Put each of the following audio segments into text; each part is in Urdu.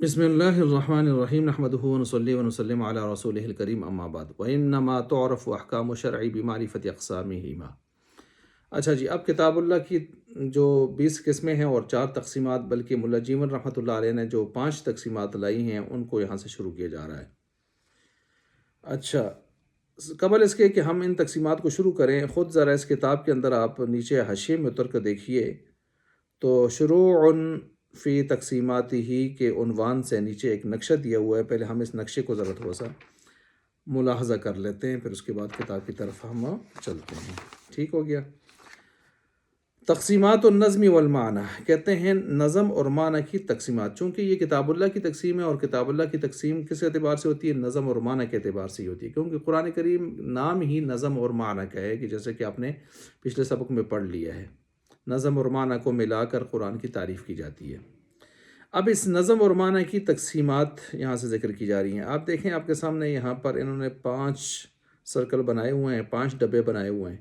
بسم اللہ الرحمن الرحیم نحمدہ ونصلی ونسلم علی رسولہ الکریم اما بعد وانما تعرف احکام الشرع بمعرفت اقسامہما۔ اچھا جی، اب کتاب اللہ کی جو 20 قسمیں ہیں اور 4 تقسیمات، بلکہ ملا جیون رحمۃ اللہ علیہ نے جو 5 تقسیمات لائی ہیں ان کو یہاں سے شروع کیا جا رہا ہے۔ اچھا، قبل اس کے کہ ہم ان تقسیمات کو شروع کریں، خود ذرا اس کتاب کے اندر آپ نیچے حاشیے میں اتر کر دیکھیے تو شروع فی تقسیمات ہی کے عنوان سے نیچے ایک نقشہ دیا ہوا ہے۔ پہلے ہم اس نقشے کو ذرا تھوڑا سا ملاحظہ کر لیتے ہیں، پھر اس کے بعد کتاب کی طرف ہم چلتے ہیں۔ ٹھیک ہو گیا؟ تقسیمات النظم والمعنی کہتے ہیں نظم اور معنی کی تقسیمات۔ چونکہ یہ کتاب اللہ کی تقسیم ہے اور کتاب اللہ کی تقسیم کس اعتبار سے ہوتی ہے؟ نظم اور معنی کے اعتبار سے ہی ہوتی ہے، کیونکہ قرآن کریم نام ہی نظم اور معنی کا ہے، کہ جیسے کہ آپ نے پچھلے سبق میں پڑھ لیا ہے، نظم اور معنی کو ملا کر قرآن کی تعریف کی جاتی ہے۔ اب اس نظم اور معنی کی تقسیمات یہاں سے ذکر کی جا رہی ہیں۔ آپ دیکھیں، آپ کے سامنے یہاں پر انہوں نے 5 سرکل بنائے ہوئے ہیں، 5 ڈبے بنائے ہوئے ہیں،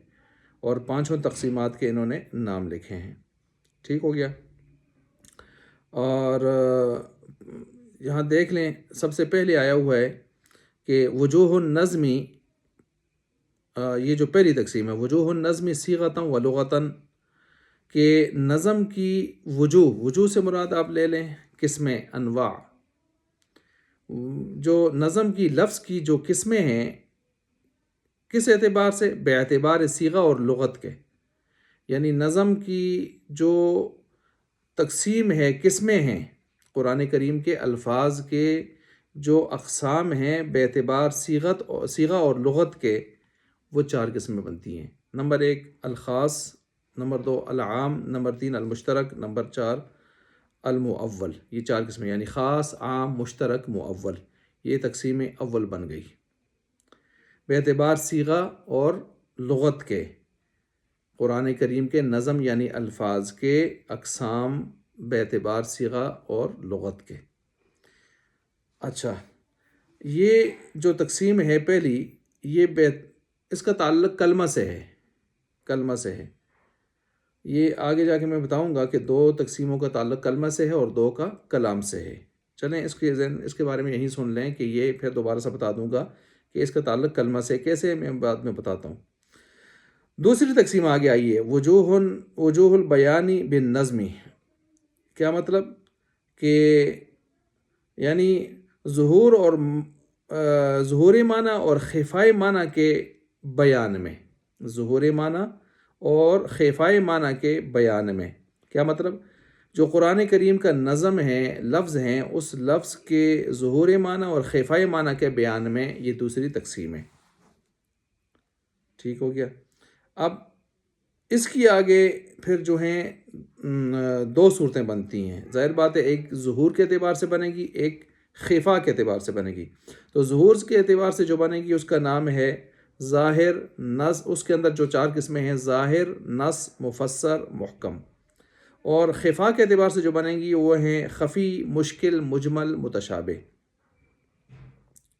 اور 5 تقسیمات کے انہوں نے نام لکھے ہیں۔ ٹھیک ہو گیا؟ اور یہاں دیکھ لیں، سب سے پہلے آیا ہوا ہے کہ وجوہ النظمی، یہ جو پہلی تقسیم ہے، وجوہ النظمی صیغۃ و لغۃ، کہ نظم کی وجوہ سے مراد آپ لے لیں قسمیں، انواع۔ جو نظم کی لفظ کی جو قسمیں ہیں، کس اعتبار سے؟ بے اعتبار صیغہ اور لغت کے، یعنی نظم کی جو تقسیم ہے، قسمیں ہیں، قرآن کریم کے الفاظ کے جو اقسام ہیں بے اعتبار صیغہ اور لغت کے، وہ 4 قسمیں بنتی ہیں۔ نمبر 1 الخاص، نمبر 2 العام، نمبر 3 المشترک، نمبر 4 المؤول۔ یہ 4 قسمیں، یعنی خاص، عام، مشترک، مؤول، یہ تقسیم اول بن گئی بے اعتبار صیغہ اور لغت کے۔ قرآن کریم کے نظم یعنی الفاظ کے اقسام بے اعتبار صیغہ اور لغت کے۔ اچھا، یہ جو تقسیم ہے پہلی، یہ اس کا تعلق کلمہ سے ہے، کلمہ سے ہے۔ یہ آگے جا کے میں بتاؤں گا کہ 2 تقسیموں کا تعلق کلمہ سے ہے اور 2 کا کلام سے ہے۔ چلیں اس کے بارے میں یہی سن لیں، کہ یہ پھر دوبارہ سے بتا دوں گا کہ اس کا تعلق کلمہ سے کیسے، میں بعد میں بتاتا ہوں۔ دوسری تقسیم آگے آئی ہے وجوہ البیانی بالنظمی۔ کیا مطلب؟ کہ یعنی ظہور معنی اور خفائے معنی کے بیان میں، ظہور معنی اور خفائے معنی کے بیان میں۔ کیا مطلب؟ جو قرآن کریم کا نظم ہے، لفظ ہیں، اس لفظ کے ظہور معنی اور خفائے معنی کے بیان میں، یہ دوسری تقسیم ہے۔ ٹھیک ہو گیا؟ اب اس کی آگے پھر جو ہیں 2 صورتیں بنتی ہیں۔ ظاہر بات ہے، ایک ظہور کے اعتبار سے بنے گی، ایک خفا کے اعتبار سے بنے گی۔ تو ظہور کے اعتبار سے جو بنے گی اس کا نام ہے ظاہر، نص، اس کے اندر جو 4 قسمیں ہیں، ظاہر، نص، مفسر، محکم۔ اور خفا کے اعتبار سے جو بنیں گی وہ ہیں خفی، مشکل، مجمل، متشابہ،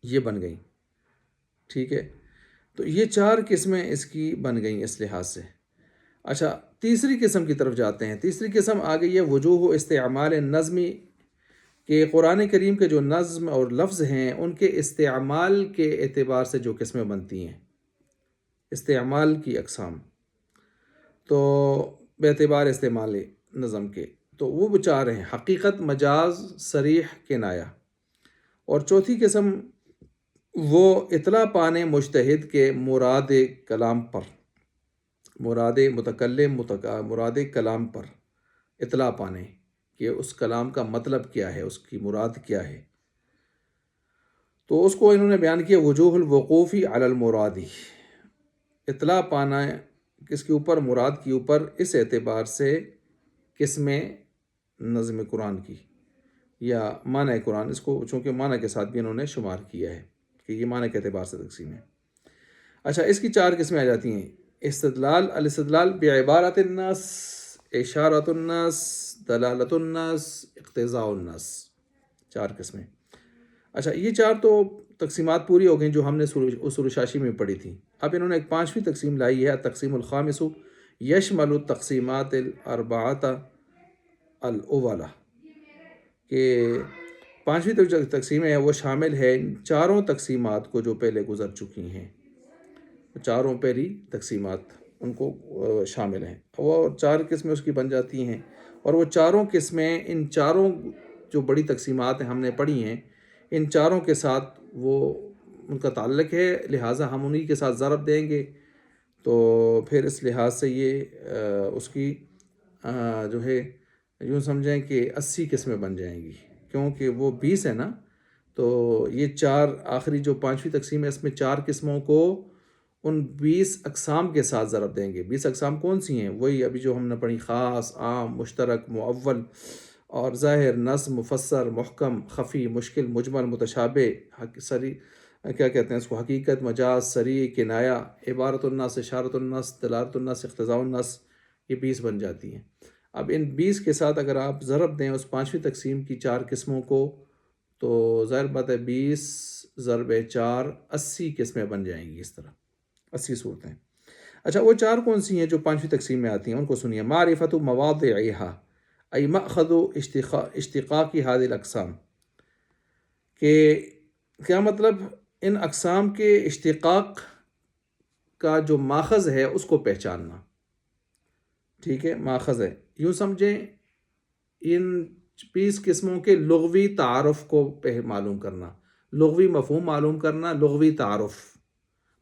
یہ بن گئیں۔ ٹھیک ہے؟ تو یہ 4 قسمیں اس کی بن گئیں اس لحاظ سے۔ اچھا، تیسری قسم کی طرف جاتے ہیں۔ تیسری قسم آ گئی ہے وجوہ استعمال نظمی، کہ قرآن کریم کے جو نظم اور لفظ ہیں ان کے استعمال کے اعتبار سے جو قسمیں بنتی ہیں، استعمال کی اقسام، تو بے اعتبار استعمال نظم کے، تو وہ 4 ہیں: حقیقت، مجاز، صریح، کنایہ۔ اور چوتھی قسم وہ اطلاع پانے مجتہد کے مراد کلام پر، مراد متکلم، مراد کلام پر اطلاع پانے کہ اس کلام کا مطلب کیا ہے، اس کی مراد کیا ہے۔ تو اس کو انہوں نے بیان کیا وجوہ الوقوفی علی المرادی، اطلاع پانا کس کے اوپر؟ مراد کے اوپر، اس اعتبار سے قسمیں نظم قرآن کی یا معنی قرآن، اس کو چونکہ معنی کے ساتھ بھی انہوں نے شمار کیا ہے کہ یہ معنی کے اعتبار سے تقسیم ہے۔ اچھا، اس کی 4 قسمیں آ جاتی ہیں: استدلال، الاستدلال بعبارت النص، اشارت النص، دلالت النص، اقتضاء النص، 4 قسمیں۔ اچھا، یہ 4 تو تقسیمات پوری ہو گئیں جو ہم نے اصول شاشی میں پڑھی تھی۔ اب انہوں نے ایک 5ویں تقسیم لائی ہے، تقسیم الخامس، یشمل التقسیمات الاربعۃ الاولی، کہ پانچویں جو تقسیمیں ہیں وہ شامل ہے ان چاروں تقسیمات کو جو پہلے گزر چکی ہیں، چاروں پہلی تقسیمات ان کو شامل ہیں، وہ 4 قسمیں اس کی بن جاتی ہیں، اور وہ چاروں قسمیں ان چاروں جو بڑی تقسیمات ہیں ہم نے پڑھی ہیں، ان چاروں کے ساتھ وہ ان کا تعلق ہے، لہٰذا ہم انہی کے ساتھ ضرب دیں گے، تو پھر اس لحاظ سے یہ اس کی جو ہے یوں سمجھیں کہ 80 قسمیں بن جائیں گی، کیونکہ وہ 20 ہے نا، تو یہ 4 آخری جو پانچویں تقسیم ہے اس میں 4 قسموں کو ان 20 اقسام کے ساتھ ضرب دیں گے۔ 20 اقسام کون سی ہیں؟ وہی ابھی جو ہم نے پڑھی، خاص، عام، مشترک، معول اور ظاہر، نص، مفسر، محکم، خفی، مشکل، مجمل، متشابہ، کیا کہتے ہیں اس کو، حقیقت، مجاز، صریح، کنایہ، عبارت النص، اشارت النص، دلالت النص، اقتضاء النص، یہ 20 بن جاتی ہیں۔ اب ان 20 کے ساتھ اگر آپ ضرب دیں اس پانچویں تقسیم کی 4 قسموں کو، تو ظاہر بات ہے 20 ضرب 4 80 قسمیں بن جائیں گی، اس طرح 80 صورتیں۔ اچھا، وہ 4 کون سی ہیں جو پانچویں تقسیم میں آتی ہیں؟ ان کو سنیے۔ معرفت مواضعها ای مأخذ اشتقاق هذه الاقسام، کہ کیا مطلب؟ ان اقسام کے اشتقاق کا جو ماخذ ہے اس کو پہچاننا، ٹھیک ہے، ماخذ ہے، یوں سمجھیں ان 20 قسموں کے لغوی تعارف کو معلوم کرنا، لغوی مفہوم معلوم کرنا، لغوی تعارف،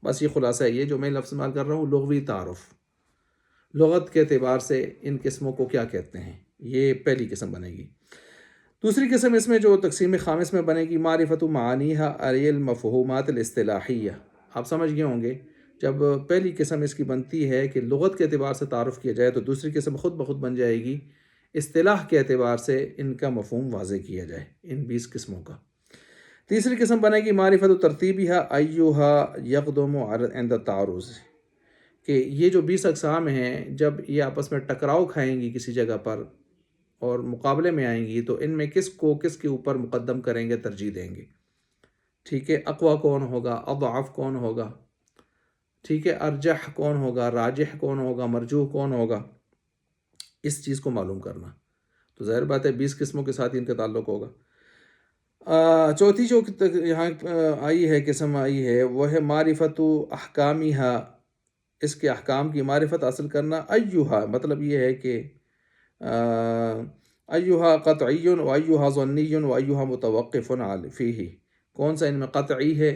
بس یہ خلاصہ ہے، یہ جو میں لفظ استعمال کر رہا ہوں، لغوی تعارف، لغت کے اعتبار سے ان قسموں کو کیا کہتے ہیں، یہ پہلی قسم بنے گی۔ دوسری قسم اس میں جو تقسیم خامس میں بنے گی، معرفت معانیہا ای المفہومات الاصطلاحیہ۔ آپ سمجھ گئے ہوں گے، جب پہلی قسم اس کی بنتی ہے کہ لغت کے اعتبار سے تعارف کیا جائے، تو دوسری قسم خود بخود بن جائے گی اصطلاح کے اعتبار سے ان کا مفہوم واضح کیا جائے، ان 20 قسموں کا۔ تیسری قسم بنے گی معرفت ترتیبہا ایہا یقدم عند التعارض، کہ یہ جو 20 اقسام ہیں جب یہ آپس میں ٹکراؤ کھائیں گی کسی جگہ پر اور مقابلے میں آئیں گی، تو ان میں کس کو کس کے اوپر مقدم کریں گے، ترجیح دیں گے، ٹھیک ہے، اقویٰ کون ہوگا، اضعف کون ہوگا، ٹھیک ہے، ارجح کون ہوگا، راجح کون ہوگا، مرجوح کون ہوگا، اس چیز کو معلوم کرنا۔ تو ظاہر بات ہے 20 قسموں کے ساتھ ان کا تعلق ہوگا۔ چوتھی جو یہاں آئی ہے، قسم آئی ہے، وہ ہے معرفت احکامہا، اس کے احکام کی معرفت حاصل کرنا۔ ایہا مطلب یہ ہے کہ ایہا قطعی و ایہا ظنی و ایہا متوقف فیہ، کون سا ان میں قطعی ہے،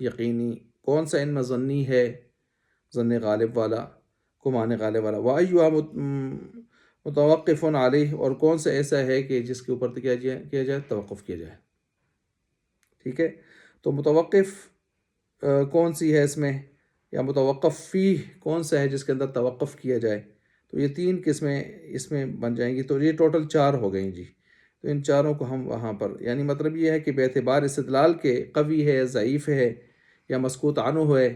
یقینی، کون سا ان میں ظنی ہے، ظن غالب والا، گمان غالب والا، و ایہا متوقف علیہ، اور کون سا ایسا ہے کہ جس کے اوپر کیا جائے، توقف کیا جائے، ٹھیک ہے۔ تو متوقف کون سی ہے اس میں، یا متوقف فیہ کون سا ہے جس کے اندر توقف کیا جائے، تو یہ 3 قسمیں اس میں بن جائیں گی، تو یہ ٹوٹل 4 ہو گئیں جی۔ تو ان چاروں کو ہم وہاں پر، یعنی مطلب یہ ہے کہ بے اعتبار استدلال کے قوی ہے، ضعیف ہے، یا مسکوت عنہ ہے،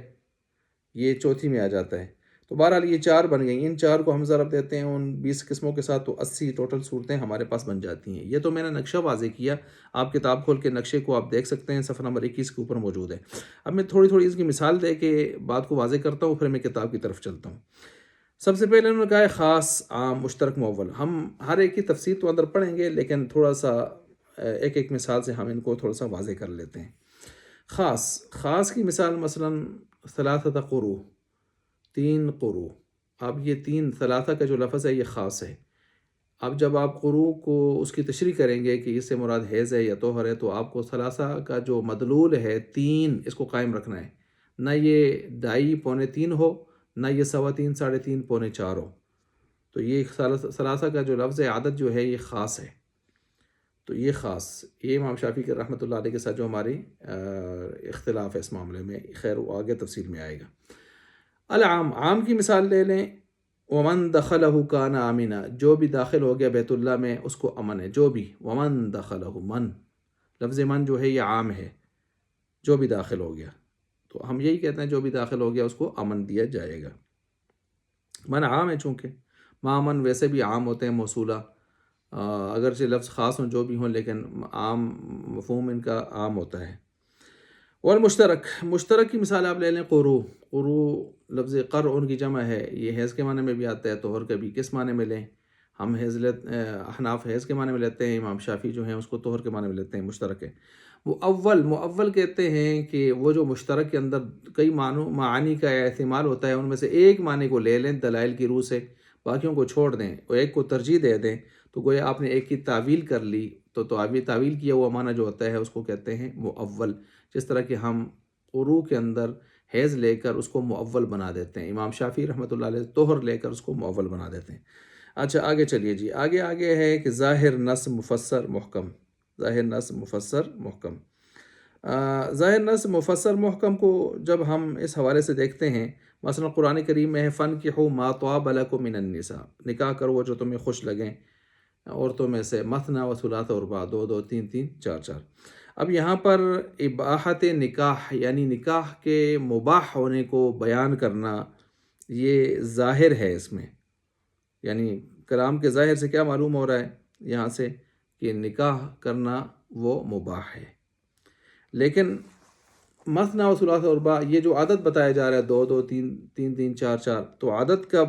یہ چوتھی میں آ جاتا ہے۔ تو بہرحال یہ 4 بن گئیں، ان 4 کو ہم ضرب دیتے ہیں ان 20 قسموں کے ساتھ، تو 80 ٹوٹل صورتیں ہمارے پاس بن جاتی ہیں۔ یہ تو میں نے نقشہ واضح کیا، آپ کتاب کھول کے نقشے کو آپ دیکھ سکتے ہیں، صفحہ نمبر 21 کے اوپر موجود ہے۔ اب میں تھوڑی اس کی مثال دے کے بات کو واضح کرتا ہوں، پھر میں کتاب کی طرف چلتا ہوں۔ سب سے پہلے انہوں نے کہا ہے خاص، عام، مشترک، معول۔ ہم ہر ایک کی تفسیر تو اندر پڑھیں گے، لیکن تھوڑا سا ایک مثال سے ہم ان کو تھوڑا سا واضح کر لیتے ہیں۔ خاص کی مثال مثلا ثلاثۃ قروء، 3 قروء۔ اب یہ 3 ثلاثہ کا جو لفظ ہے یہ خاص ہے۔ اب جب آپ قروء کو اس کی تشریح کریں گے کہ اس سے مراد حیض ہے یا طہر ہے، تو آپ کو ثلاثہ کا جو مدلول ہے 3، اس کو قائم رکھنا ہے، نہ یہ 2.5 پونے 3 ہو، نہ یہ 3.25 3.5 پونے 4 ہو۔ تو یہ ثلاثہ کا جو لفظ ہے، عدد جو ہے یہ خاص ہے، تو یہ خاص، یہ امام شافعی کے رحمۃ اللہ علیہ کے ساتھ جو ہماری اختلاف ہے اس معاملے میں، خیر وہ آگے تفصیل میں آئے گا۔ العام، عام کی مثال لے لیں، ومن دخلہ کان آمنا، جو بھی داخل ہو گیا بیت اللہ میں اس کو امن ہے، جو بھی، ومن دخلہ، من، لفظ من جو ہے یہ عام ہے، جو بھی داخل ہو گیا، تو ہم یہی کہتے ہیں جو بھی داخل ہو گیا اس کو امن دیا جائے گا۔ من عام ہے، چونکہ من ویسے بھی عام ہوتے ہیں موصولہ، اگرچہ لفظ خاص ہوں جو بھی ہوں، لیکن عام مفہوم ان کا عام ہوتا ہے۔ والمشترک، مشترک کی مثال آپ لے لیں، قروء، لفظ قرء ان کی جمع ہے، یہ حیض کے معنی میں بھی آتا ہے، طہر کا بھی، کس معنی میں لیں؟ ہم احناف حیض کے معنی میں لیتے ہیں، امام شافعی جو ہیں اس کو طہر کے معنی میں لیتے ہیں، مشترک ہے۔ مؤول کہتے ہیں کہ وہ جو مشترک کے اندر کئی معانی کا احتمال ہوتا ہے، ان میں سے ایک معنی کو لے لیں دلائل کی روح سے، باقیوں کو چھوڑ دیں اور ایک کو ترجیح دے دیں، تو گویا آپ نے ایک کی تعویل کر لی، تو تعویل کیا ہوا معنی جو ہوتا ہے اس کو کہتے ہیں مؤول۔ جس طرح کہ ہم قروء کے اندر حیض لے کر اس کو مؤول بنا دیتے ہیں، امام شافعی رحمۃ اللہ علیہ طہر لے کر اس کو مؤول بنا دیتے ہیں۔ اچھا آگے چلیے جی، آگے ہے کہ ظاہر نص مفسر محکم، ظاہر نص مفسر محکم۔ ظاہر نص مفسر محکم کو جب ہم اس حوالے سے دیکھتے ہیں، مثلا قرآن کریم میں ہے فَانْكِحُوا مَا طَابَ لَكُم مِّنَ النِّسَاء، نکاح کرو وہ جو تمہیں خوش لگیں عورتوں میں سے، مثنیٰ و ثلاث و رباع، دو دو تین تین چار چار۔ اب یہاں پر اباحت نکاح یعنی نکاح کے مباح ہونے کو بیان کرنا، یہ ظاہر ہے اس میں، یعنی کلام کے ظاہر سے کیا معلوم ہو رہا ہے یہاں سے کہ نکاح کرنا وہ مباح ہے۔ لیکن مثنیٰ و ثلاث و رباع یہ جو عدد بتایا جا رہا ہے، دو دو تین تین تین چار چار، تو عدد کا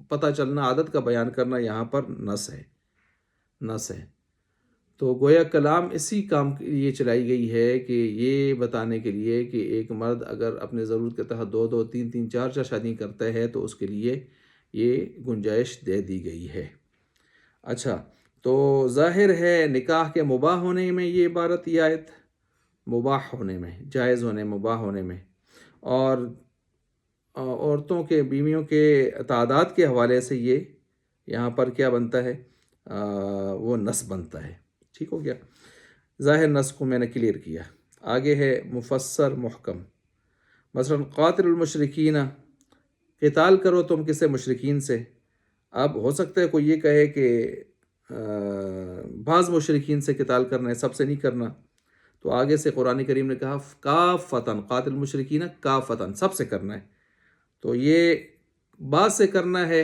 پتہ چلنا، عدد کا بیان کرنا یہاں پر نص ہے۔ تو گویا کلام اسی کام کے لیے چلائی گئی ہے کہ یہ بتانے کے لیے کہ ایک مرد اگر اپنے ضرورت کے تحت دو دو تین تین چار چار شادی کرتا ہے تو اس کے لیے یہ گنجائش دے دی گئی ہے۔ اچھا، تو ظاہر ہے نکاح کے مباح ہونے میں یہ عبارت، یہ آیت مباح ہونے میں، جائز ہونے، مباح ہونے میں، اور عورتوں کے بیویوں کے تعداد کے حوالے سے یہ یہاں پر کیا بنتا ہے، وہ نص بنتا ہے۔ ٹھیک ہو گیا، ظاہر نص کو میں نے کلیئر کیا۔ آگے ہے مفسر محکم، مثلا قاتل المشرکین، قتال کرو تم کسے، مشرکین سے۔ اب ہو سکتا ہے کوئی یہ کہے کہ بعض مشرکین سے قتال کرنا ہے، سب سے نہیں کرنا، تو آگے سے قرآن کریم نے کہا کافتن، قاتل المشرکین کافتن، سب سے کرنا ہے، تو یہ بعض سے کرنا ہے،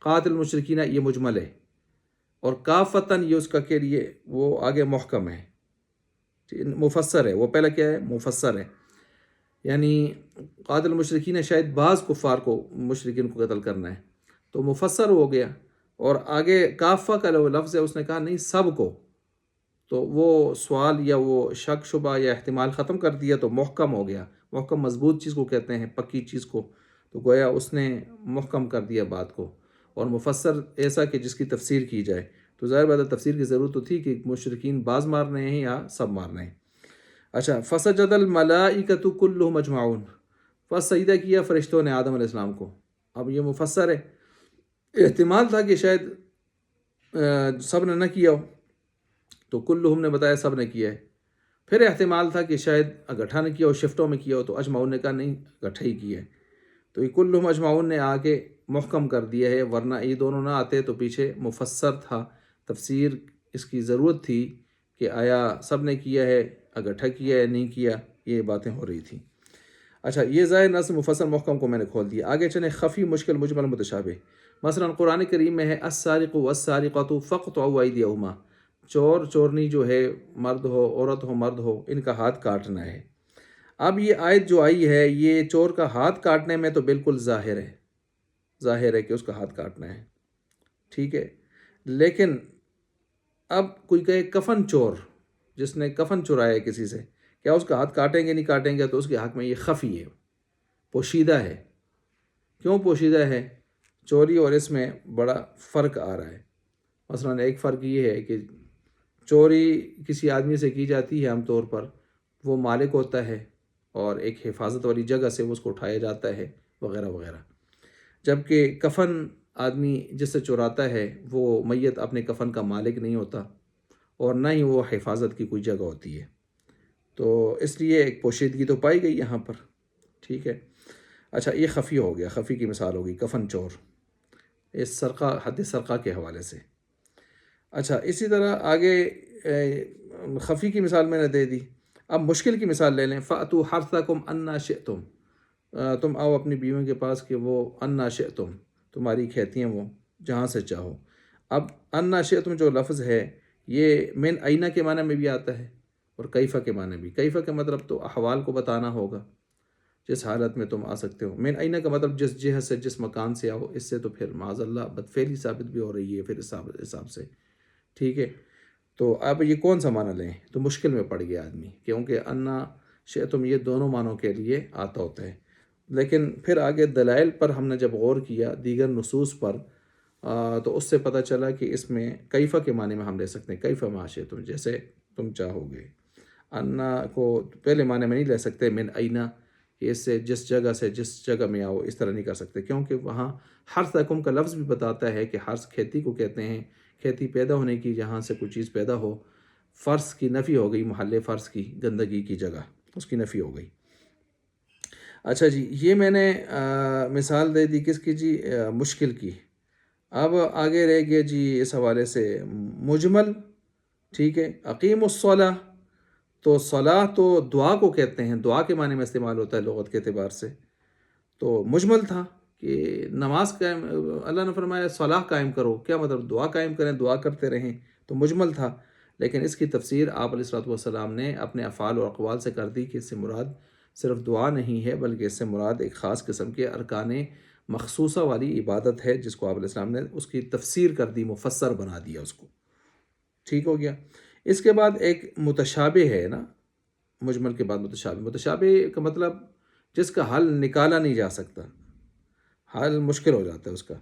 قاتل المشرکین یہ مجمل ہے، اور کافتن یہ اس کا کے لیے وہ آگے محکم ہے، مفسر ہے، وہ پہلا کیا ہے، مفسر ہے، یعنی قاتل المشرکین شاید بعض کفار کو، مشرکین کو قتل کرنا ہے، تو مفسر ہو گیا، اور آگے کافہ کا لفظ ہے، اس نے کہا نہیں سب کو، تو وہ سوال یا وہ شک شبہ یا احتمال ختم کر دیا، تو محکم ہو گیا۔ محکم مضبوط چیز کو کہتے ہیں، پکی چیز کو، تو گویا اس نے محکم کر دیا بات کو۔ اور مفسر ایسا کہ جس کی تفسیر کی جائے، تو ظاہر بات ہے تفسیر کی ضرورت تو تھی کہ مشرکین بعض مارنے ہیں یا سب مارنے ہیں۔ اچھا، فسجد الملائکۃ کلھم اجمعون، بس سجدہ کیا فرشتوں نے آدم علیہ السلام کو۔ اب یہ مفسر ہے، احتمال تھا کہ شاید سب نے نہ کیا ہو، تو کلھم نے بتایا سب نے کیا ہے، پھر احتمال تھا کہ شاید اکٹھا نے کیا ہو، شفٹوں میں کیا ہو، تو اجمعون نے کہا نہیں اکٹھا ہی کیا ہے، تو یہ کلھم اجمعون نے آ کے محکم کر دیا ہے، ورنہ یہ دونوں نہ آتے تو پیچھے مفسر تھا، تفسیر اس کی ضرورت تھی کہ آیا سب نے کیا ہے، اکٹھا کیا ہے نہیں کیا، یہ باتیں ہو رہی تھیں۔ اچھا، یہ ظاہر نص مفسر محکم کو میں نے کھول دیا۔ آگے چلیں خفی مشکل مجمل متشابہ، مثلا قرآن کریم میں ہے السارق والسارقۃ فاقطعوا ایدیہما، چور چورنی جو ہے، مرد ہو عورت ہو مرد ہو، ان کا ہاتھ کاٹنا ہے۔ اب یہ آیت جو آئی ہے یہ چور کا ہاتھ کاٹنے میں تو بالکل ظاہر ہے کہ اس کا ہاتھ کاٹنا ہے، ٹھیک ہے، لیکن اب کوئی کہے کفن چور، جس نے کفن چرایا ہے کسی سے، کیا اس کا ہاتھ کاٹیں گے نہیں کاٹیں گے، تو اس کے حق میں یہ خفی ہے، پوشیدہ ہے۔ کیوں پوشیدہ ہے؟ چوری اور اس میں بڑا فرق آ رہا ہے۔ مثلا ایک فرق یہ ہے کہ چوری کسی آدمی سے کی جاتی ہے، عام طور پر وہ مالک ہوتا ہے اور ایک حفاظت والی جگہ سے وہ اس کو اٹھایا جاتا ہے وغیرہ وغیرہ، جبکہ کفن آدمی جس سے چراتا ہے وہ میت اپنے کفن کا مالک نہیں ہوتا، اور نہ ہی وہ حفاظت کی کوئی جگہ ہوتی ہے، تو اس لیے ایک پوشیدگی تو پائی گئی یہاں پر، ٹھیک ہے۔ اچھا، یہ خفی ہو گیا، خفی کی مثال ہوگی کفن چور، اس سرقہ، حد سرقہ کے حوالے سے۔ اچھا، اسی طرح آگے خفی کی مثال میں نے دے دی، اب مشکل کی مثال لے لیں، فَأْتُوا حَرْثَكُمْ أَنَّا شِئْتُمْ، تم آؤ اپنی بیویوں کے پاس کہ وہ أَنَّا شِئْتُمْ، تمہاری کھیتی ہیں وہ جہاں سے چاہو۔ اب أَنَّا شِئْتُمْ جو لفظ ہے یہ من أَيْنَ کے معنی میں بھی آتا ہے اور کیفہ کے معنی بھی۔ کیفہ کا مطلب تو احوال کو بتانا ہوگا، جس حالت میں تم آ سکتے ہو۔ من اینہ کا مطلب جس جہت سے، جس مکان سے آؤ، اس سے تو پھر معاذ اللہ بدفعلی ثابت بھی ہو رہی ہے پھر اس حساب سے، ٹھیک ہے۔ تو اب یہ کون سا معنی لیں؟ تو مشکل میں پڑ گیا آدمی، کیونکہ انا شئتم یہ دونوں معنوں کے لیے آتا ہوتا ہے۔ لیکن پھر آگے دلائل پر ہم نے جب غور کیا، دیگر نصوص پر، تو اس سے پتہ چلا کہ اس میں کیفہ کے معنی میں ہم لے سکتے ہیں، کیفہ ما شئتم، جیسے تم چاہو گے۔ انا کو پہلے معنی میں نہیں لے سکتے من اینہ، کہ اس سے جس جگہ سے، جس جگہ میں آؤ، اس طرح نہیں کر سکتے، کیونکہ وہاں حرث لکم کا لفظ بھی بتاتا ہے کہ حرث کھیتی کو کہتے ہیں، کھیتی پیدا ہونے کی، جہاں سے کوئی چیز پیدا ہو۔ فرض کی نفی ہو گئی، محل فرض کی، گندگی کی جگہ، اس کی نفی ہو گئی۔ اچھا جی، یہ میں نے مثال دے دی کس کی جی؟ مشکل کی۔ اب آگے رہ گیا جی اس حوالے سے مجمل، ٹھیک ہے۔ اقیم الصلاۃ، تو صلاح تو دعا کو کہتے ہیں، دعا کے معنی میں استعمال ہوتا ہے لغت کے اعتبار سے، تو مجمل تھا کہ نماز قائم، اللہ نے فرمایا صلاح قائم کرو، کیا مطلب؟ دعا قائم کریں، دعا کرتے رہیں، تو مجمل تھا۔ لیکن اس کی تفسیر آپ علیہ الصلوۃ والسلام نے اپنے افعال اور اقوال سے کر دی کہ اس سے مراد صرف دعا نہیں ہے، بلکہ اس سے مراد ایک خاص قسم کے ارکان مخصوصہ والی عبادت ہے، جس کو آپ علیہ السلام نے اس کی تفسیر کر دی، مفسر بنا دیا اس کو، ٹھیک ہو گیا۔ اس کے بعد ایک متشابہ ہے نا، مجمل کے بعد متشابہ۔ متشابہ کا مطلب جس کا حل نکالا نہیں جا سکتا، حل مشکل ہو جاتا ہے اس کا۔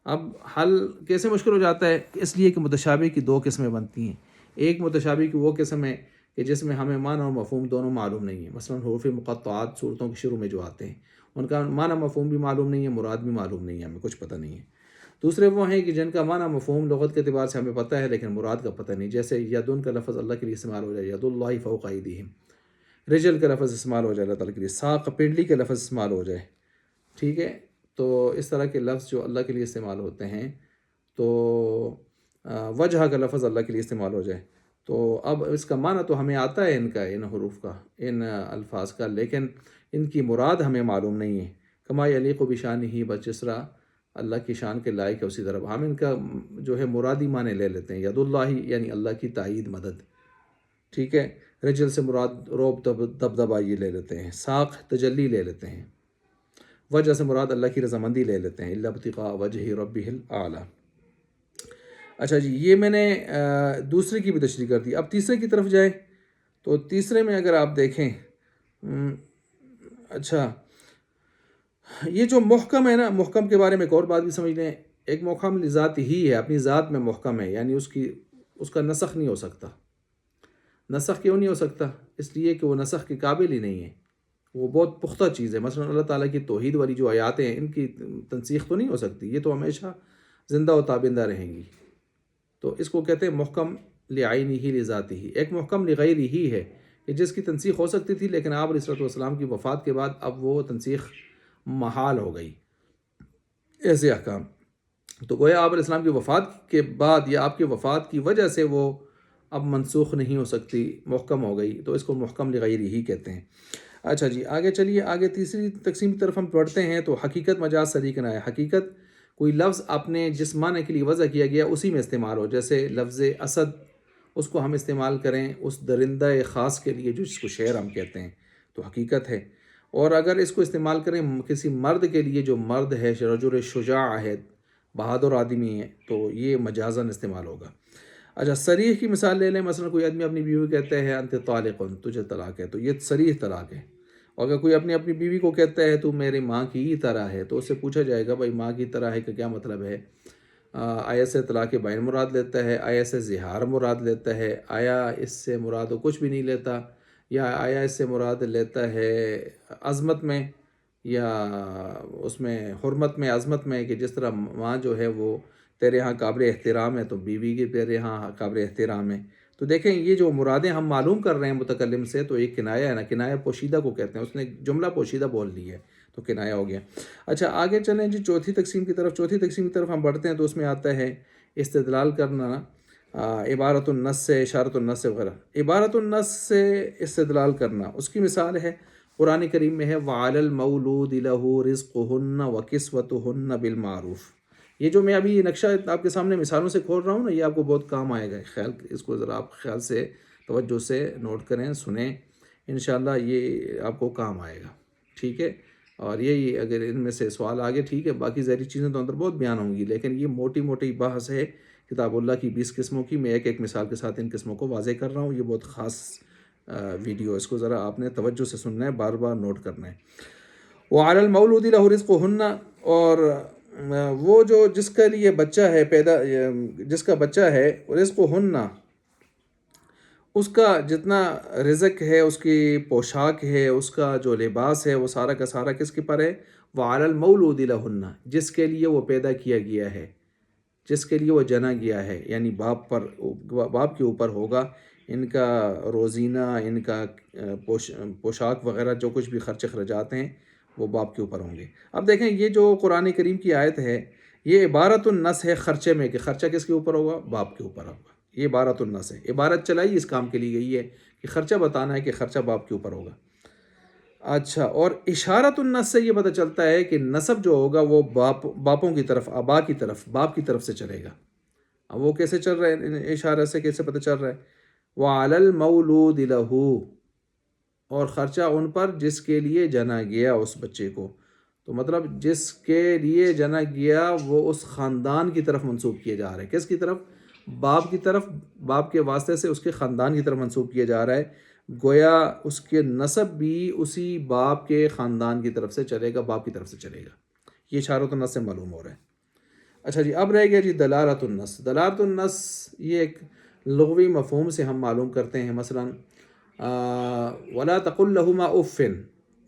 اب حل کیسے مشکل ہو جاتا ہے؟ اس لیے کہ متشابہ کی دو قسمیں بنتی ہیں۔ ایک متشابہ کی وہ قسم ہے کہ جس میں ہمیں معنی اور مفہوم دونوں معلوم نہیں ہیں، مثلا حروف مقطعات صورتوں کے شروع میں جو آتے ہیں، ان کا معنی مفہوم بھی معلوم نہیں ہے، مراد بھی معلوم نہیں ہے، ہمیں کچھ پتہ نہیں ہے۔ دوسرے وہ ہیں کہ جن کا معنی مفہوم لغت کے اعتبار سے ہمیں پتہ ہے، لیکن مراد کا پتہ نہیں، جیسے یدن کا لفظ اللہ کے لیے استعمال ہو جائے، ید اللہ فوق ایدیہم، رجل کا لفظ استعمال ہو جائے اللہ تعالیٰ کے لیے، ساق پنڈلی کا لفظ استعمال ہو جائے، ٹھیک ہے۔ تو اس طرح کے لفظ جو اللہ کے لیے استعمال ہوتے ہیں، تو وجہ کا لفظ اللہ کے لیے استعمال ہو جائے، تو اب اس کا معنی تو ہمیں آتا ہے، ان کا، ان حروف کا، ان الفاظ کا، لیکن ان کی مراد ہمیں معلوم نہیں ہے۔ کما یلیق بشانہ، بس جس طرح اللہ کی شان کے لائق ہے اسی طرح ہم ان کا جو ہے مرادی معنی لے لیتے ہیں۔ ید اللہ یعنی اللہ کی تائید، مدد، ٹھیک ہے۔ رجل سے مراد روب، دبدبا، یہ لے لیتے ہیں۔ ساق تجلی لے لیتے ہیں۔ وجہ سے مراد اللہ کی رضامندی لے لیتے ہیں، الا ابتغاء وجہ ربہ الاعلی۔ اچھا جی، یہ میں نے دوسرے کی بھی تشریح کر دی۔ اب تیسرے کی طرف جائیں تو تیسرے میں اگر آپ دیکھیں، اچھا یہ جو محکم ہے نا، محکم کے بارے میں ایک اور بات بھی سمجھ لیں۔ ایک محکم لذات ہی ہے، اپنی ذات میں محکم ہے، یعنی اس کا نسخ نہیں ہو سکتا۔ نسخ کیوں نہیں ہو سکتا؟ اس لیے کہ وہ نسخ کے قابل ہی نہیں ہے، وہ بہت پختہ چیز ہے۔ مثلا اللہ تعالیٰ کی توحید والی جو آیاتیں ہیں، ان کی تنسیخ تو نہیں ہو سکتی، یہ تو ہمیشہ زندہ و تابندہ رہیں گی۔ تو اس کو کہتے ہیں محکم لعینہ لذاتہ۔ ایک محکم لغیرہ ہی ہے کہ جس کی تنسیخ ہو سکتی تھی، لیکن آپ علیہ الصلوۃ والسلام کی وفات کے بعد اب وہ تنسیخ محال ہو گئی، ایسے احکام۔ تو گویا آپ علیہ السلام کی وفات کے بعد یا آپ کی وفات کی وجہ سے وہ اب منسوخ نہیں ہو سکتی، محکم ہو گئی، تو اس کو محکم لغیرہ ہی کہتے ہیں۔ اچھا جی، آگے چلیے، آگے تیسری تقسیم کی طرف ہم پڑھتے ہیں۔ تو حقیقت مجاز شریک نہ ہے۔ حقیقت کوئی لفظ اپنے جس معنی کے لیے وضع کیا گیا اسی میں استعمال ہو، جیسے لفظ اسد، اس کو ہم استعمال کریں اس درندہ خاص کے لیے جو جس کو شعر ہم کہتے ہیں، تو حقیقت ہے۔ اور اگر اس کو استعمال کریں کسی مرد کے لیے جو مرد ہے، رجل شجاع ہے، بہادر آدمی ہے، تو یہ مجازاً استعمال ہوگا۔ اچھا، صریح کی مثال لے لیں۔ مثلا کوئی آدمی اپنی بیوی کو کہتا ہے انت طالق، تجھے طلاق ہے، تو یہ صریح طلاق ہے۔ اور اگر کوئی اپنی بیوی کو کہتا ہے تو میری ماں کی ہی طرح ہے، تو اس سے پوچھا جائے گا بھائی ماں کی طرح ہے کا کیا مطلب ہے؟ آیا سے طلاق بین مراد لیتا ہے، آیا سے زہار مراد لیتا ہے، آیا اس سے مراد وہ کچھ بھی نہیں لیتا، یا آیا اس سے مراد لیتا ہے عظمت میں، یا اس میں حرمت میں، عظمت میں، کہ جس طرح ماں جو ہے وہ تیرے ہاں قابل احترام ہے، تو بیوی کی تیرے ہاں قابل احترام ہے۔ تو دیکھیں یہ جو مرادیں ہم معلوم کر رہے ہیں متکلم سے، تو ایک کنایہ ہے نا، کنایہ پوشیدہ کو کہتے ہیں، اس نے جملہ پوشیدہ بول لی ہے، تو کنایہ ہو گیا۔ اچھا آگے چلیں جی چوتھی تقسیم کی طرف۔ چوتھی تقسیم کی طرف ہم بڑھتے ہیں، تو اس میں آتا ہے استدلال کرنا، عبارت النص سے، اشارت النص سے وغیرہ۔ عبارت النص سے استدلال کرنا، اس کی مثال ہے قرآن کریم میں ہے وَعَلَى الْمَوْلُودِ لَهُ رِزْقُهُنَّ وَكِسْوَتُهُنَّ بِالْمَعْرُوفِ۔ یہ جو میں ابھی یہ نقشہ آپ کے سامنے مثالوں سے کھول رہا ہوں نا، یہ آپ کو بہت کام آئے گا، خیال اس کو ذرا آپ خیال سے توجہ سے نوٹ کریں، سنیں، انشاءاللہ یہ آپ کو کام آئے گا۔ ٹھیک ہے، اور یہی اگر ان میں سے سوال آگے ٹھیک ہے، باقی ذہنی چیزیں تو اندر بہت بیان ہوں گی، لیکن یہ موٹی موٹی بحث ہے کتاب اللہ کی 20 قسموں کی. میں ایک ایک مثال کے ساتھ ان قسموں کو واضح کر رہا ہوں. یہ بہت خاص ویڈیو ہے، اس کو ذرا آپ نے توجہ سے سننا ہے، بار بار نوٹ کرنا ہے. وعلی المولود لہ رزقہن، اور وہ جو جس کے لیے بچہ ہے جس کا بچہ ہے، رزقہن، اس کا جتنا رزق ہے، اس کی پوشاک ہے، اس کا جو لباس ہے، وہ سارا کا سارا کس کے پر ہے؟ وعلی المولود لہن، جس کے لیے وہ پیدا کیا گیا ہے، جس کے لیے وہ جنا گیا ہے، یعنی باپ کے اوپر ہوگا ان کا روزینہ، ان کا پوشاک وغیرہ جو کچھ بھی خرچ اخراجات ہیں وہ باپ کے اوپر ہوں گے. اب دیکھیں یہ جو قرآن کریم کی آیت ہے یہ عبارت النص ہے خرچے میں، کہ خرچہ کس کے اوپر ہوگا؟ باپ کے اوپر ہوگا. یہ عبارت النص ہے، عبارت چلائی اس کام کے لیے گئی ہے کہ خرچہ بتانا ہے کہ خرچہ باپ کے اوپر ہوگا. اچھا، اور اشارت النص سے یہ پتہ چلتا ہے کہ نسب جو ہوگا وہ باپوں کی طرف، آبا کی طرف، باپ کی طرف سے چلے گا. اب وہ کیسے چل رہا ہے؟ اشارہ سے کیسے پتہ چل رہا ہے؟ وعلی المولود لہ، اور خرچہ ان پر جس کے لیے جنا گیا اس بچے کو. تو مطلب جس کے لیے جنا گیا وہ اس خاندان کی طرف منسوب کیا جا رہا ہے. کس کی طرف؟ باپ کی طرف. باپ کے واسطے سے اس کے خاندان کی طرف منسوب کیا جا رہا ہے. گویا اس کے نسب بھی اسی باپ کے خاندان کی طرف سے چلے گا، باپ کی طرف سے چلے گا. یہ اشارۃ النص سے معلوم ہو رہا ہے. اچھا جی، اب رہ گیا جی دلالۃ النص. دلالۃ النص یہ ایک لغوی مفہوم سے ہم معلوم کرتے ہیں. مثلاً ولا تقل لہما اف،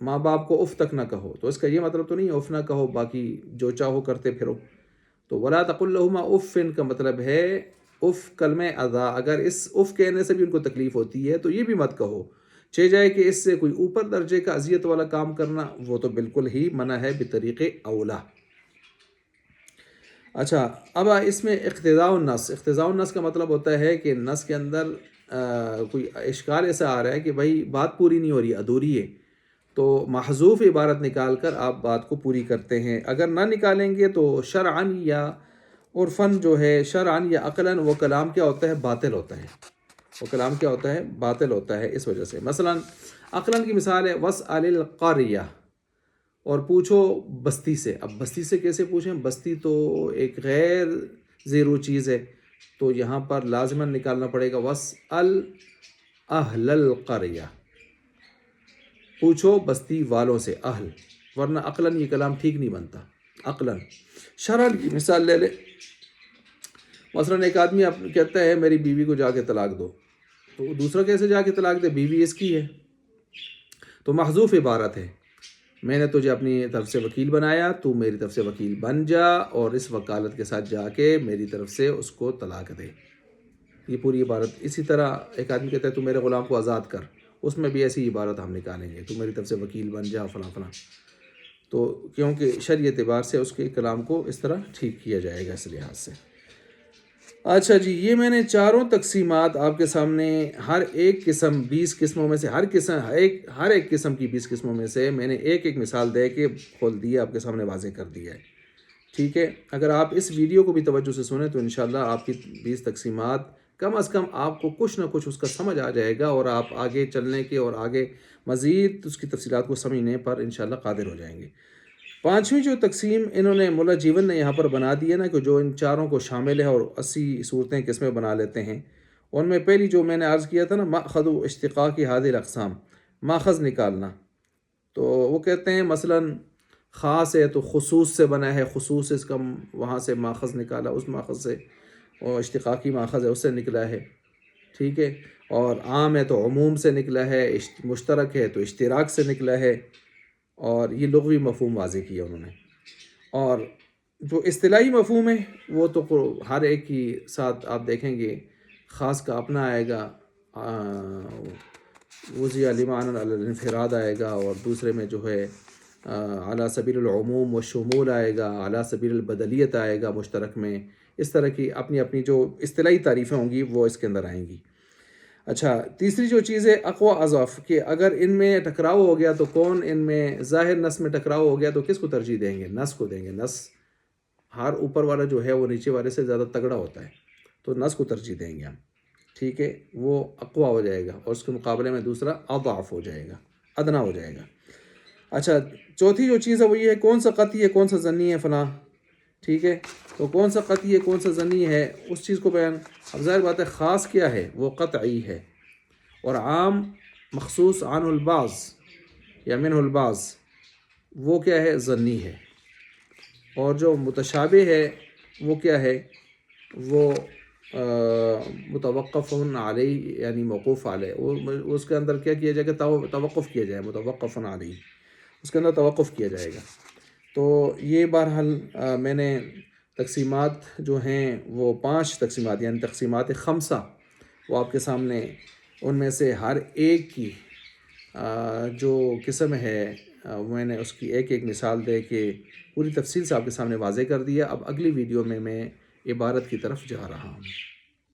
ماں باپ کو اف تک نہ کہو. تو اس کا یہ مطلب تو نہیں اف نہ کہو، باقی جو چاہو کرتے پھرو. تو ولا تقل لہما اف کا مطلب ہے اف کلمہ اذا. اگر اس اف کہنے سے بھی ان کو تکلیف ہوتی ہے تو یہ بھی مت کہو. چہ جائے کہ اس سے کوئی اوپر درجے کا اذیت والا کام کرنا، وہ تو بالکل ہی منع ہے بطریق اولا. اچھا، اب اس میں اقتضاء النص. اقتضاء النص کا مطلب ہوتا ہے کہ نص کے اندر کوئی اشکال ایسا آ رہا ہے کہ بھائی بات پوری نہیں ہو رہی، ادھوری ہے، تو محذوف عبارت نکال کر آپ بات کو پوری کرتے ہیں. اگر نہ نکالیں گے تو شرعاً یا عرفاً جو ہے، شرعاً یا عقلاً، وہ کلام کیا ہوتا ہے؟ باطل ہوتا ہے. وہ کلام کیا ہوتا ہے؟ باطل ہوتا ہے. اس وجہ سے مثلاً عقلاً کی مثال ہے واسأل القاریہ، اور پوچھو بستی سے. اب بستی سے کیسے پوچھیں؟ بستی تو ایک غیر زیرو چیز ہے، تو یہاں پر لازماً نکالنا پڑے گا واسأل اہل القریہ، پوچھو بستی والوں سے، اہل. ورنہ عقلاً یہ کلام ٹھیک نہیں بنتا. عقلاً. شرعاً کی مثال لے لے. مثلاً ایک آدمی کہتا ہے میری بیوی کو جا کے طلاق دو، تو دوسرا کیسے جا کے طلاق دے؟ بیوی اس کی ہے. تو محذوف عبارت ہے. میں نے تجھے اپنی طرف سے وکیل بنایا، تو میری طرف سے وکیل بن جا اور اس وکالت کے ساتھ جا کے میری طرف سے اس کو طلاق دے. یہ پوری عبارت. اسی طرح ایک آدمی کہتا ہے تو میرے غلام کو آزاد کر، اس میں بھی ایسی عبارت ہم نکالیں گے، تو میری طرف سے وکیل بن جا فلاں فلاں. تو کیونکہ شرعی اعتبار سے اس کے کلام کو اس طرح ٹھیک کیا جائے گا اس لحاظ سے. اچھا جی، یہ میں نے چاروں تقسیمات آپ کے سامنے، ہر ایک قسم 20 قسموں میں سے، ہر ایک قسم کی 20 قسموں میں سے میں نے ایک ایک مثال دے کے کھول دیا، آپ کے سامنے واضح کر دیا ہے. ٹھیک ہے، اگر آپ اس ویڈیو کو بھی توجہ سے سنیں تو انشاءاللہ آپ کی 20 تقسیمات کم از کم آپ کو کچھ نہ کچھ اس کا سمجھ آ جائے گا، اور آپ آگے چلنے کے اور آگے مزید اس کی تفصیلات کو سمجھنے پر انشاءاللہ قادر ہو جائیں گے. پانچویں جو تقسیم انہوں نے ملا جیون نے یہاں پر بنا دی ہے نا، کہ جو ان چاروں کو شامل ہے اور 80 صورتیں قسمیں بنا لیتے ہیں. ان میں پہلی جو میں نے عرض کیا تھا نا، مأخذ و اشتقاق هذه الاقسام، ماخذ نکالنا. تو وہ کہتے ہیں مثلاً خاص ہے تو خصوص سے بنا ہے، خصوص اس کا وہاں سے ماخذ نکالا، اس ماخذ سے، اور اشتقاقی ماخذ ہے اس سے نکلا ہے. ٹھیک ہے، اور عام ہے تو عموم سے نکلا ہے، مشترک ہے تو اشتراک سے نکلا ہے. اور یہ لغوی مفہوم واضح کیا انہوں نے. اور جو اصطلاحی مفہوم ہے وہ تو ہر ایک کی ساتھ آپ دیکھیں گے خاص کا اپنا آئے گا، وضع لمعن الانفراد آئے گا، اور دوسرے میں جو ہے علی سبیل العموم و شمول آئے گا، علی سبیل البدلیت آئے گا مشترک میں. اس طرح کی اپنی اپنی جو اصطلاحی تعریفیں ہوں گی وہ اس کے اندر آئیں گی. اچھا، تیسری جو چیز ہے اقوا اضاف، کہ اگر ان میں ٹکراؤ ہو گیا تو کون ان میں ظاہر نص میں ٹکراؤ ہو گیا تو کس کو ترجیح دیں گے؟ نص کو دیں گے. نص ہر اوپر والا جو ہے وہ نیچے والے سے زیادہ تگڑا ہوتا ہے، تو نص کو ترجیح دیں گے ہم. ٹھیک ہے، وہ اقوا ہو جائے گا، اور اس کے مقابلے میں دوسرا اضعف ہو جائے گا، ادنا ہو جائے گا. اچھا، چوتھی جو چیز ہے وہ یہ ہے کون سا قطعی ہے کون سا ظنی ہے فلاں، ٹھیک ہے. تو کون سا قطعی ہے کون سا ظنی ہے اس چیز کو بیان. اب ظاہر بات ہے خاص کیا ہے وہ قطعی ہے، اور عام مخصوص عنہ البعض یا منہ البعض وہ کیا ہے ظنی ہے. اور جو متشابہ ہے وہ کیا ہے وہ متوقف علیہ یعنی موقوف علیہ. اس کے اندر کیا کیا جائے گا توقف کیا جائے، متوقف علیہ اس کے اندر توقف کیا جائے گا. تو یہ بہرحال میں نے تقسیمات جو ہیں وہ 5 تقسیمات یعنی تقسیمات خمسہ وہ آپ کے سامنے، ان میں سے ہر ایک کی جو قسم ہے میں نے اس کی ایک ایک مثال دے کے پوری تفصیل سے آپ کے سامنے واضح کر دیا. اب اگلی ویڈیو میں عبارت کی طرف جا رہا ہوں.